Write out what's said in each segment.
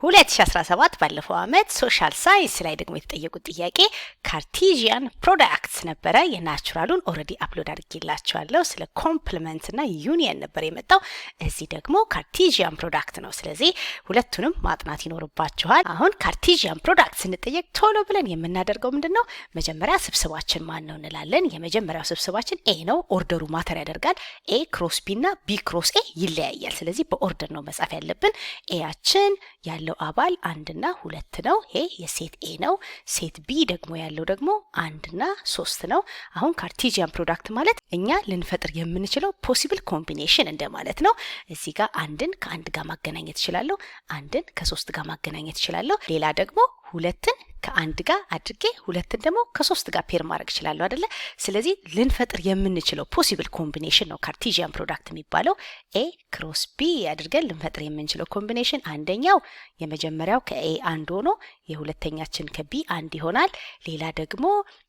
2017 ባለፈው አመት ሶሻል ሳይንስ ላይ ደግሞ የተጠየቁት ጥያቄ ካርቴዥያን ፕሮዳክትስ ነበረ። የናቹራሉን ኦልሬዲ አፕሎድ አድርጌላችኋለሁ። ስለ ኮምፕሊመንት እና ዩኒየን ነበር የመጣው። እዚህ ደግሞ ካርቴዥያን ፕሮዳክት ነው። ስለዚህ ሁለቱንም ማጥናት ይኖርባችኋል። አሁን ካርቴዥያን ፕሮዳክት ስንጠየቅ ቶሎ ብለን የምናደርገው ምንድነው? መጀመሪያ ስብስባችን ማን ነው እንላለን። የመጀመሪያው ስብስባችን ኤ ነው። ኦርደሩ ማተር ያደርጋል። ኤ ክሮስ ቢ እና ቢ ክሮስ ኤ ይለያያል። ስለዚህ በኦርደር ነው መጻፍ ያለብን። ኤያችን ያለው አባል 1 እና 2 ነው። ይሄ የሴት ኤ ነው። ሴት ቢ ደግሞ ያለው ደግሞ 1 እና 3 ነው። አሁን ካርቴዥያን ፕሮዳክት ማለት እኛ ልንፈጥር የምንችለው ፖሲብል ኮምቢኔሽን እንደማለት ነው። እዚህ ጋር 1ን ከ1 ጋር ማገናኘት እችላለሁ። 1ን ከ3 ጋር ማገናኘት እችላለሁ። ሌላ ደግሞ 2ን ከ1 ጋር አድርጌ 2ን ደግሞ ከ3 ጋር ፔር ማድረግ እችላለሁ አይደለ? ስለዚህ ልንፈጥር የምንችለው ፖሲብል ኮምቢኔሽን ነው ካርቴዥያን ፕሮዳክት የሚባለው። ኤ ክሮስ ቢ አድርገን ልንፈጥር የምንችለው ኮምቢኔሽን አንደኛው የመጀመሪያው ከኤ 1 ሆኖ የሁለተኛችን ከቢ 1 ይሆናል። ሌላ ደግሞ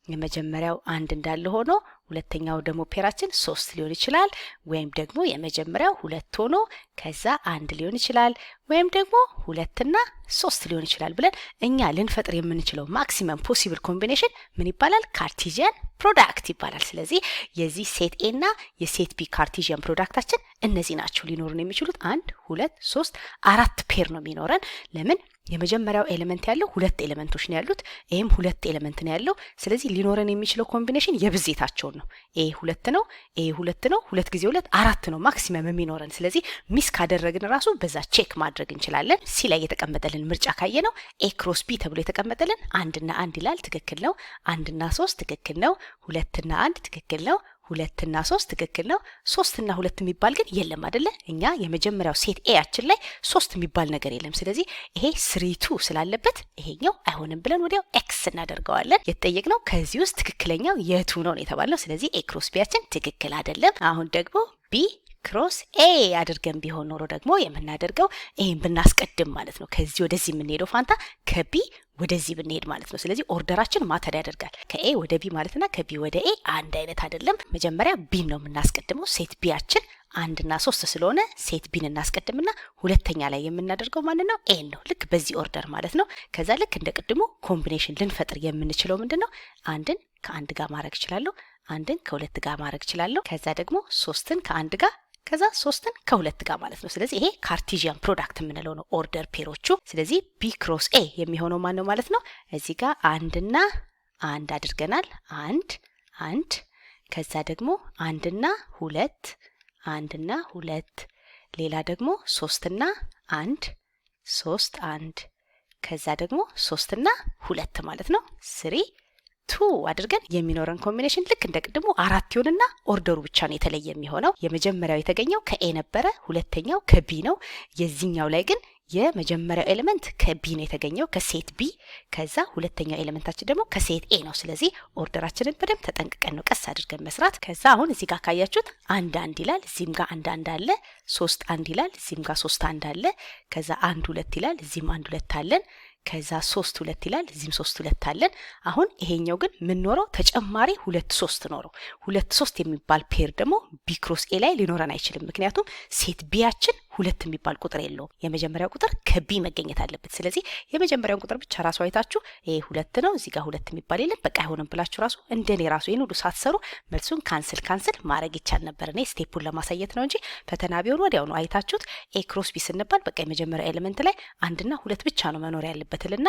የመጀመሪያው 1 እንዳለ ሆኖ ሁለተኛው ደግሞ ፔራችን 3 ሊሆን ይችላል። ወይም ደግሞ የመጀመሪያው 2 ሆኖ ከዛ 1 ሊሆን ይችላል። ወይም ደግሞ 2 እና 3 ሊሆን ይችላል ብለን እኛ ልንፈጥር የምንችለው ማክሲመም ፖሲብል ኮምቢኔሽን ምን ይባላል? ካርቴዥያን ፕሮዳክት ይባላል። ስለዚህ የዚህ ሴት ኤ እና የሴት ቢ ካርቴዥያን ፕሮዳክታችን እነዚህ ናቸው ሊኖሩን የሚችሉት። 1 2 3 4 ፔር ነው የሚኖረን። ለምን? የመጀመሪያው ኤሌመንት ያለው 2 ኤሌመንቶች ነው ያሉት። ይሄም 2 ኤሌመንት ነው ያለው። ስለዚህ ሊኖረን የሚችለው ኮምቢኔሽን የብዜታቸው ነው። ኤ 2 ነው፣ ኤ 2 ነው፣ 2 ጊዜ 2 4 ነው ማክሲመም የሚኖረን። ስለዚህ ሚስ ካደረግን ራሱ በዛ ቼክ ማድረግ እንችላለን። ሲ ላይ የተቀመጠልን ምርጫ ካየ ነው ኤ ክሮስ ቢ ተብሎ የተቀመጠልን 1 እና 1 ይላል። ትክክል ነው። 1 እና 3 ትክክል ነው። 2 እና 1 ትክክል ነው። 2 እና 3 ትክክል ነው። 3 እና 2 የሚባል ግን የለም አይደለ? እኛ የመጀመሪያው ሴት ኤያችን ላይ 3 የሚባል ነገር የለም። ስለዚህ ይሄ 3 ስላለበት ይሄኛው አይሆንም ብለን ወዲያው ኤክስ እናደርገዋለን። የተጠየቅነው ከዚህ ውስጥ ትክክለኛው የቱ ነው የተባለው። ስለዚህ ኤ ክሮስ ቢያችን ትክክል አይደለም። አሁን ደግሞ ቢ ክሮስ ኤ አድርገን ቢሆን ኖሮ ደግሞ የምናደርገው ይሄን ብናስቀድም ማለት ነው። ከዚህ ወደዚህ የምንሄደው ፋንታ ከቢ ወደዚህ ብንሄድ ማለት ነው። ስለዚህ ኦርደራችን ማተር ያደርጋል። ከኤ ወደ ቢ ማለትና ከቢ ወደ ኤ አንድ አይነት አይደለም። መጀመሪያ ቢን ነው የምናስቀድመው። ሴት ቢያችን 1 እና 3 ስለሆነ ሴት ቢን እናስቀድምና ሁለተኛ ላይ የምናደርገው ማን ነው? ኤን ነው። ልክ በዚህ ኦርደር ማለት ነው። ከዛ ልክ እንደ ቅድሙ ኮምቢኔሽን ልንፈጥር የምንችለው ምንድነው? 1ን ከ1 ጋር ማድረግ እችላለሁ። 1ን ከ2 ጋር ማድረግ እችላለሁ። ከዛ ደግሞ 3ን ከ1 ጋር ከዛ 3ን ከ2 ጋር ማለት ነው። ስለዚህ ይሄ ካርቴዥያን ፕሮዳክት የምንለው ነው ኦርደር ፔሮቹ። ስለዚህ ቢ ክሮስ ኤ የሚሆነው ማን ነው ማለት ነው? እዚህ ጋር 1 እና 1 አድርገናል። 1 ከዛ ደግሞ 1 እና 2 1 እና 2 ሌላ ደግሞ 3 እና 1 3 ከዛ ደግሞ 3 እና 2 ማለት ነው 3 2 አድርገን የሚኖረን ኮምቢኔሽን ልክ እንደ ቅድሙ 4 ይሆንና ኦርደሩ ብቻ ነው የተለየ የሚሆነው። የመጀመሪያው የተገኘው ከኤ ነበረ፣ ሁለተኛው ከቢ ነው። የዚህኛው ላይ ግን የመጀመሪያው ኤሌመንት ከቢ ነው የተገኘው ከሴት ቢ። ከዛ ሁለተኛው ኤሌመንታችን ደግሞ ከሴት ኤ ነው። ስለዚህ ኦርደራችንን በደንብ ተጠንቅቀን ነው ቀስ አድርገን መስራት። ከዛ አሁን እዚህ ጋር ካያችሁት 1 ይላል፣ እዚህም ጋር 1 አለ። 3 1 ይላል፣ እዚህም ጋር 3 1 አለ። ከዛ 1 2 ይላል፣ እዚህም 1 2 አለን። ከዛ 3 2 ይላል፣ እዚህም 3 2 አለን። አሁን ይሄኛው ግን ምን ኖረው ተጨማሪ 2 3 ኖረው 2 3 የሚባል ፔር ደግሞ ቢ ክሮስ ኤ ላይ ሊኖረን አይችልም። ምክንያቱም ሴት ቢያችን 2 የሚባል ቁጥር የለውም። የመጀመሪያው ቁጥር ከቢ መገኘት አለበት። ስለዚህ የመጀመሪያውን ቁጥር ብቻ ራሱ አይታችሁ ይሄ 2 ነው፣ እዚህ ጋር 2 የሚባል የለም፣ በቃ አይሆንም ብላችሁ ራሱ እንደኔ ራሱ ይሄን ሁሉ ሳትሰሩ መልሱን ካንስል ማድረግ ይቻል ነበር። እኔ ስቴፑን ለማሳየት ነው እንጂ ፈተና ቢሆን ወዲያው ነው አይታችሁት ኤ ክሮስ ቢ ስንባል በቃ የመጀመሪያው ኤሌመንት ላይ 1 እና 2 ብቻ ነው መኖር ያለበትና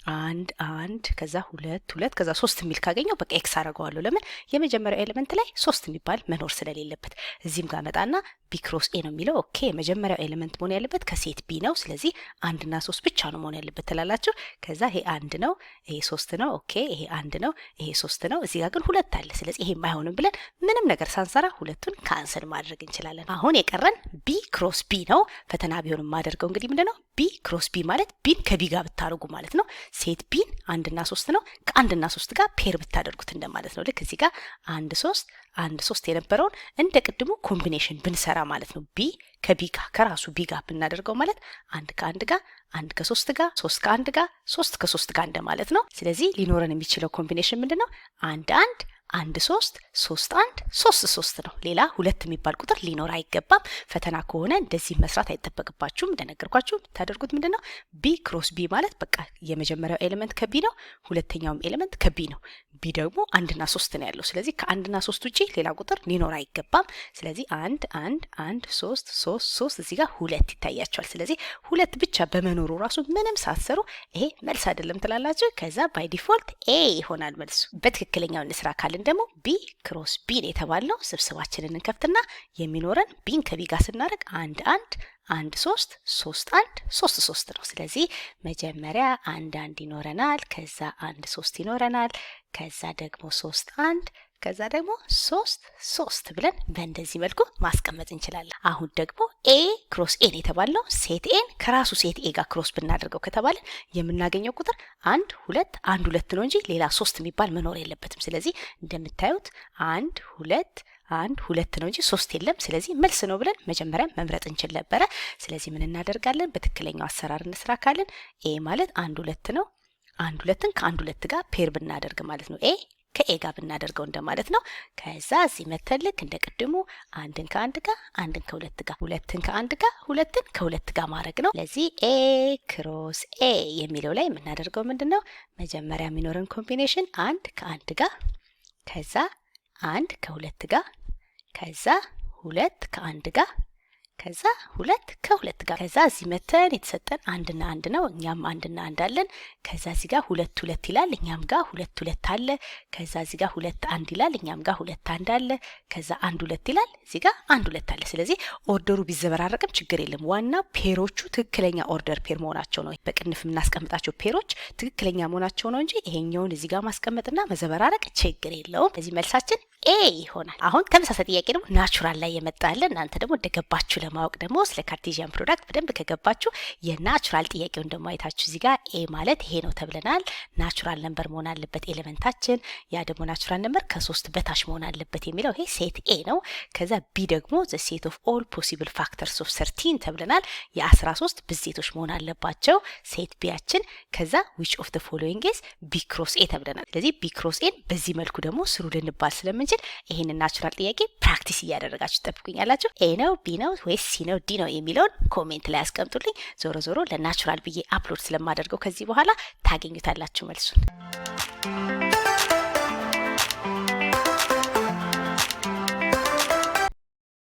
1 ከዛ 2 2 ከዛ 3 የሚል ካገኘው በቃ ኤክስ አደርገዋለሁ። ለምን? የመጀመሪያው ኤሌመንት ላይ 3 የሚባል መኖር ስለሌለበት። እዚህም ጋር መጣና ቢ ክሮስ ኤ ነው የሚለው። ኦኬ የመጀመሪያው ኤሌመንት መሆን ያለበት ከሴት ቢ ነው። ስለዚህ 1 እና 3 ብቻ ነው መሆን ያለበት ትላላችሁ። ከዛ ይሄ 1 ነው፣ ይሄ 3 ነው። ኦኬ ይሄ 1 ነው፣ ይሄ 3 ነው። እዚህ ጋር ግን 2 አለ። ስለዚህ ይሄ አይሆንም ብለን ምንም ነገር ሳንሰራ ሁለቱን ካንሰል ማድረግ እንችላለን። አሁን የቀረን ቢ ክሮስ ቢ ነው። ፈተና ቢሆን የማደርገው እንግዲህ ምንድነው? ቢ ክሮስ ቢ ማለት ቢን ከቢ ጋር ብታደርጉ ማለት ነው። ሴት ቢን 1 እና 3 ነው። ከ1 እና 3 ጋር ፔር ብታደርጉት እንደማለት ነው። ልክ እዚህ ጋር 1 3 የነበረውን እንደ ቅድሙ ኮምቢኔሽን ብንሰራ ማለት ነው። ቢ ከቢ ጋር ከራሱ ቢ ጋር ብናደርገው ማለት 1 ከ1 ጋር 1 ከ3 ጋር 3 ከ1 ጋር 3 ከ3 ጋር እንደማለት ነው። ስለዚህ ሊኖረን የሚችለው ኮምቢኔሽን ምንድነው? 1 1 1 3 3 1 3 3 ነው። ሌላ 2 የሚባል ቁጥር ሊኖር አይገባም። ፈተና ከሆነ እንደዚህ መስራት አይጠበቅባችሁም። እንደነገርኳችሁ የምታደርጉት ምንድነው ቢ ክሮስ ቢ ማለት በቃ የመጀመሪያው ኤሌመንት ከቢ ነው፣ ሁለተኛውም ኤሌመንት ከቢ ነው። ቢ ደግሞ 1 እና 3 ነው ያለው። ስለዚህ ከ1 እና 3 ውጪ ሌላ ቁጥር ሊኖር አይገባም። ስለዚህ 1 1 1 3 3 3 እዚህ ጋር 2 ይታያቸዋል። ስለዚህ 2 ብቻ በመኖሩ ራሱ ምንም ሳትሰሩ ይሄ መልስ አይደለም ትላላችሁ። ከዛ ባይ ዲፎልት ኤ ይሆናል መልሱ። በትክክለኛው እንስራ ካልን ደግሞ ቢ ክሮስ ቢ ነው የተባለው። ስብስባችንን እንከፍትና የሚኖረን ቢን ከቢ ጋር ስናደርግ 1 1 1 3 3 1 3 3 ነው። ስለዚህ መጀመሪያ 1 1 ይኖረናል፣ ከዛ 1 3 ይኖረናል፣ ከዛ ደግሞ 3 1 ከዛ ደግሞ 3 3 ብለን በእንደዚህ መልኩ ማስቀመጥ እንችላለን። አሁን ደግሞ ኤ ክሮስ ኤን የተባለው ሴት ኤን ከራሱ ሴት ኤ ጋር ክሮስ ብናደርገው ከተባለ የምናገኘው ቁጥር 1 2 1 2 ነው እንጂ ሌላ 3 የሚባል መኖር የለበትም። ስለዚህ እንደምታዩት 1 2 1 2 ነው እንጂ 3 የለም። ስለዚህ መልስ ነው ብለን መጀመሪያ መምረጥ እንችል ነበረ። ስለዚህ ምን እናደርጋለን? በትክክለኛው አሰራር እንስራ ካልን ኤ ማለት 1 2 ነው። 1 2ን ከ1 2 ጋር ፔር ብናደርግ ማለት ነው ኤ ከኤ ጋር ብናደርገው እንደማለት ነው። ከዛ እዚህ መተልክ እንደ ቅድሙ 1ን ከ1 ጋር 1ን ከ2 ጋር 2ን ከ1 ጋር 2ን ከ2 ጋር ማድረግ ነው። ለዚህ ኤ ክሮስ ኤ የሚለው ላይ የምናደርገው ምንድነው? መጀመሪያ የሚኖረን ኮምቢኔሽን 1 ከ1 ጋር ከዛ 1 ከ2 ጋር ከዛ 2 ከ1 ጋር ከዛ 2 ከ2 ጋር ከዛ እዚህ መተን የተሰጠን 1 እና 1 ነው። እኛም 1 እና 1 አለን። ከዛ እዚህ ጋር 2 2 ይላል፣ እኛም ጋር 2 2 አለ። ከዛ እዚህ ጋር 2 1 ይላል፣ እኛም ጋር 2 1 አለ። ከዛ 1 2 ይላል፣ እዚህ ጋር 1 2 አለ። ስለዚህ ኦርደሩ ቢዘበራረቅም ችግር የለም። ዋናው ፔሮቹ ትክክለኛ ኦርደር ፔር መሆናቸው ነው። በቅንፍ የምናስቀምጣቸው ፔሮች ትክክለኛ መሆናቸው ነው እንጂ ይሄኛውን እዚህ ጋር ማስቀመጥና መዘበራረቅ ችግር የለውም። ስለዚህ መልሳችን ኤ ይሆናል። አሁን ተመሳሳይ ጥያቄ ደግሞ ናቹራል ላይ የመጣለ እናንተ ደግሞ እንደገባችሁ ለማወቅ ደግሞ ስለ ካርቴዥያን ፕሮዳክት በደንብ ከገባችሁ የናቹራል ጥያቄውን ደግሞ አይታችሁ እዚህ ጋር ኤ ማለት ይሄ ነው ተብለናል። ናቹራል ነምበር መሆን አለበት ኤሌመንታችን። ያ ደግሞ ናቹራል ነምበር ከ3 በታች መሆን አለበት የሚለው ይሄ ሴት ኤ ነው። ከዛ ቢ ደግሞ ዘ ሴት ኦፍ ኦል ፖሲብል ፋክተርስ ኦፍ 13 ተብለናል። የ13 ብዜቶች መሆን አለባቸው ሴት ቢያችን። ከዛ which of the following is ቢ ክሮስ ኤ ተብለናል። ስለዚህ ቢ ክሮስ ኤን በዚህ መልኩ ደግሞ ስሩ ልንባል ስለምን ይሄንን ናቹራል ጥያቄ ፕራክቲስ እያደረጋችሁ ጠብቁኛላችሁ። ኤ ነው ቢ ነው ወይስ ሲ ነው ዲ ነው የሚለውን ኮሜንት ላይ አስቀምጡልኝ። ዞሮ ዞሮ ለናቹራል ብዬ አፕሎድ ስለማደርገው ከዚህ በኋላ ታገኙታላችሁ መልሱን።